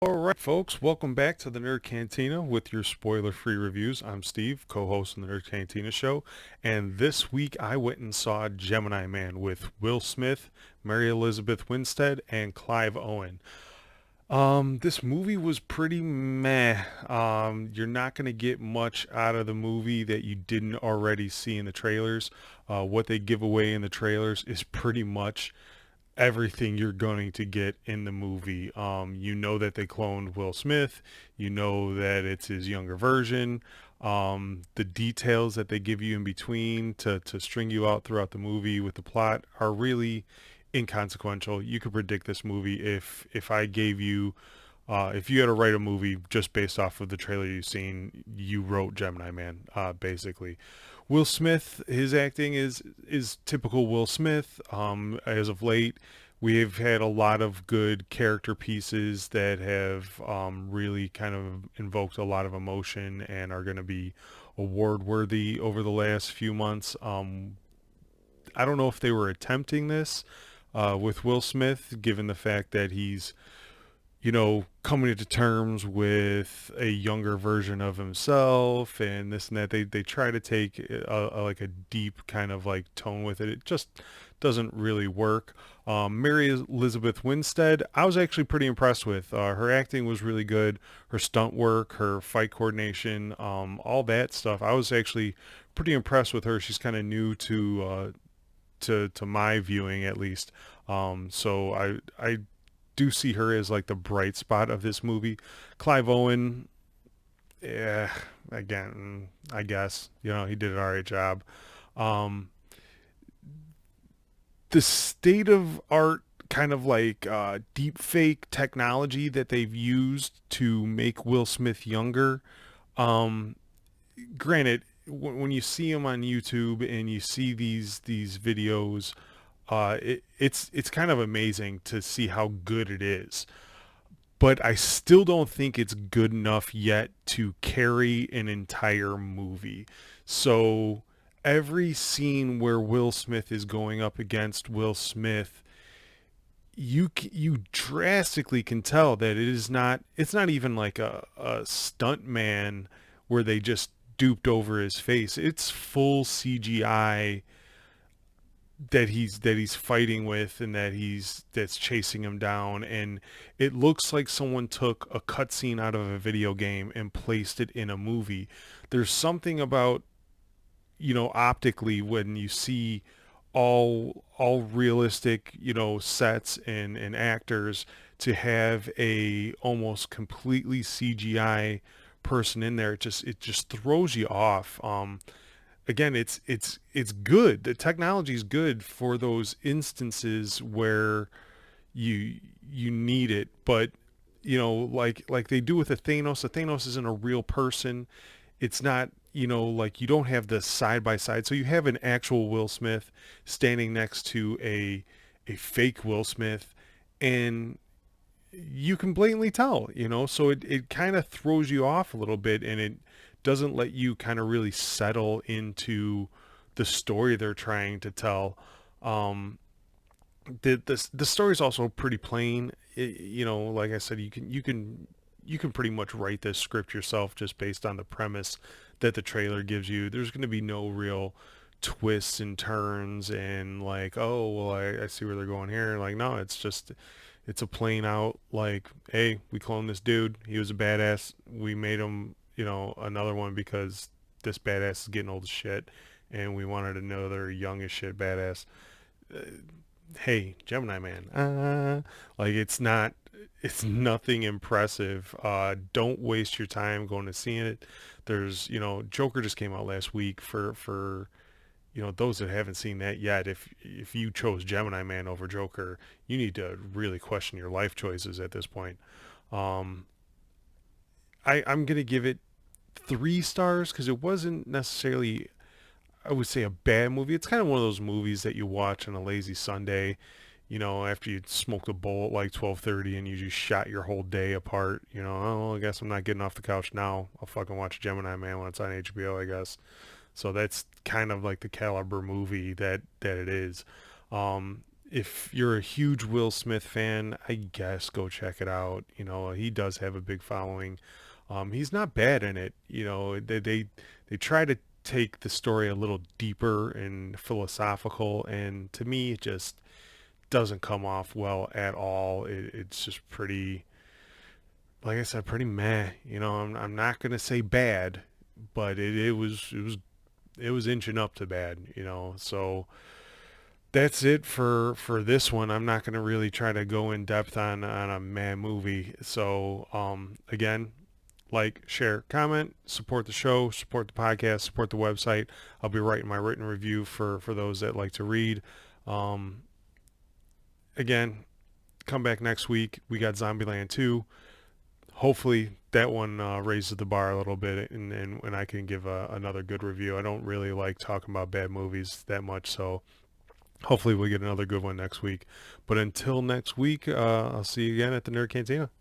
Alright folks, welcome back to the Nerd Cantina with your spoiler-free reviews. I'm Steve, co-host of the Nerd Cantina show, and this week I went and saw Gemini Man with Will Smith, Mary Elizabeth Winstead, and Clive Owen. This movie was pretty meh. You're not going to get much out of the movie that you didn't already see in the trailers. What they give away in the trailers is pretty much everything you're going to get in the movie. You know that they cloned Will Smith. You know that it's his younger version. The details that they give you in between to string you out throughout the movie with the plot are really inconsequential. You could predict this movie if I gave you if you had to write a movie just based off of the trailer you've seen, you wrote Gemini Man, basically. Will Smith, his acting is typical Will Smith. As of late, we've had a lot of good character pieces that have really kind of invoked a lot of emotion and are going to be award worthy over the last few months. I don't know if they were attempting this with Will Smith, given the fact that he's coming to terms with a younger version of himself and this and that. They try to take like a deep kind of like tone with it. It just doesn't really work. Mary Elizabeth Winstead, I was actually pretty impressed with. Her acting was really good. Her stunt work, her fight coordination, all that stuff. I was actually pretty impressed with her. She's kind of new to my viewing at least. So I do see her as like the bright spot of this movie. Clive Owen, yeah, again, I guess he did an alright job. Um, the state of art kind of like deep fake technology that they've used to make Will Smith younger. Um, Granted, when you see him on YouTube and you see these videos, it's kind of amazing to see how good it is. But I still don't think it's good enough yet to carry an entire movie. So every scene where Will Smith is going up against Will Smith, you drastically can tell that it's not even like a stunt man where they just duped over his face. It's full CGI that he's fighting with and that's chasing him down, and it looks like someone took a cutscene out of a video game and placed it in a movie. There's something about optically when you see all realistic sets and actors, to have a almost completely CGI person in there, it just throws you off. Again, it's good. The technology is good for those instances where you need it, but like they do with the Thanos. The Thanos isn't a real person. It's not, like you don't have the side by side. So you have an actual Will Smith standing next to a fake Will Smith, and you can blatantly tell, so it kind of throws you off a little bit, and it doesn't let you kind of really settle into the story they're trying to tell. The story is also pretty plain. Like I said, you can pretty much write this script yourself just based on the premise that the trailer gives you. There's going to be no real twists and turns and like, oh well, I see where they're going here. Like, no, it's a plain out like, hey, we cloned this dude. He was a badass. We made him, another one because this badass is getting old as shit, and we wanted another young as shit badass. Uh, hey, Gemini Man. Like it's nothing impressive. Don't waste your time going to see it. There's, Joker just came out last week for those that haven't seen that yet. If you chose Gemini Man over Joker, you need to really question your life choices at this point. Um, I'm gonna give it 3 stars because it wasn't necessarily, I would say, a bad movie. It's kind of one of those movies that you watch on a lazy Sunday, after you smoked a bowl at like 12:30 and you just shot your whole day apart. Oh, well, I guess I'm not getting off the couch now. I'll fucking watch Gemini Man when it's on HBO, I guess. So that's kind of like the caliber movie that it is. if you're a huge Will Smith fan, I guess go check it out. He does have a big following. He's not bad in it. They try to take the story a little deeper and philosophical, and to me, it just doesn't come off well at all. It's just pretty, like I said, pretty meh. I'm not gonna say bad, but it was inching up to bad. So that's it for this one. I'm not going to really try to go in depth on a mad movie. So again, like, share, comment, support the show, support the podcast, support the website. I'll be writing my written review for those that like to read. Um, Again, come back next week. We got Zombieland 2. Hopefully that one raises the bar a little bit, and I can give another good review. I don't really like talking about bad movies that much, so hopefully we'll get another good one next week. But until next week, I'll see you again at the Nerd Cantina.